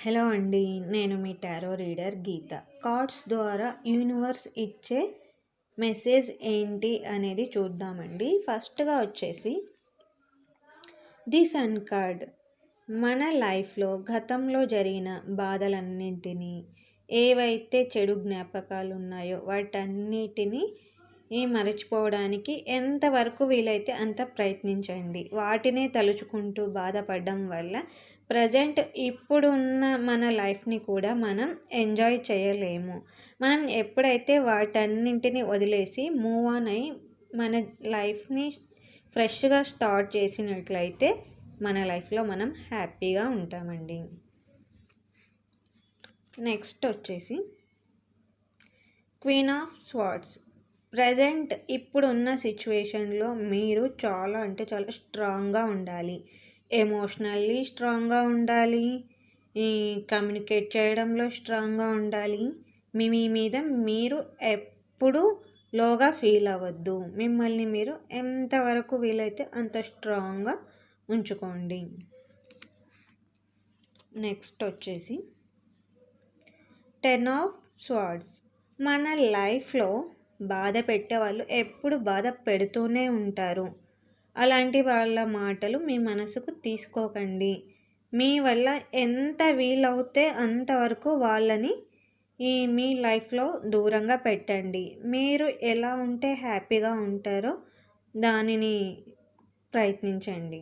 Hello అండి. నేను మీ tarot reader గీత. Cards ద్వారా యూనివర్స్ ఇచ్చే మెసేజ్ ఏంటి అనేది చూద్దామండి. ఫస్ట్గా వచ్చేసి ది సన్ కార్డ్. మన లైఫ్లో గతంలో జరిగిన బాధలన్నింటినీ, ఏవైతే చెడు జ్ఞాపకాలు ఉన్నాయో వాటన్నిటినీ మరచిపోవడానికి ఎంతవరకు వీలైతే అంత ప్రయత్నించండి. వాటినే తలుచుకుంటూ బాధపడడం వల్ల ప్రజెంట్ ఇప్పుడున్న మన లైఫ్ని కూడా మనం ఎంజాయ్ చేయలేము. మనం ఎప్పుడైతే వాటన్నింటిని వదిలేసి మూవ్ ఆన్ అయ్యి మన లైఫ్ని ఫ్రెష్గా స్టార్ట్ చేసినట్లయితే మన లైఫ్లో మనం హ్యాపీగా ఉంటామండి. నెక్స్ట్ వచ్చేసి క్వీన్ ఆఫ్ స్వార్డ్స్. ప్రజెంట్ ఇప్పుడున్న సిచ్యువేషన్లో మీరు చాలా చాలా స్ట్రాంగ్గా ఉండాలి. ఎమోషనల్లీ స్ట్రాంగ్గా ఉండాలి. కమ్యూనికేట్ చేయడంలో స్ట్రాంగ్గా ఉండాలి. మీ మీద మీరు ఎప్పుడూ లోగా ఫీల్ అవ్వద్దు. మిమ్మల్ని మీరు ఎంతవరకు వీలైతే అంత స్ట్రాంగ్గా ఉంచుకోండి. నెక్స్ట్ వచ్చేసి 10 ఆఫ్ స్వార్డ్స్. మన లైఫ్లో బాధ పెట్టేవాళ్ళు ఎప్పుడు బాధ పెడుతూనే ఉంటారు. అలాంటి వాళ్ళ మాటలు మీ మనసుకు తీసుకోకండి. మీ వల్ల ఎంత వీలవుతే అంతవరకు వాళ్ళని మీ లైఫ్లో దూరంగా పెట్టండి. మీరు ఎలా ఉంటే హ్యాపీగా ఉంటారో దానిని ప్రయత్నించండి.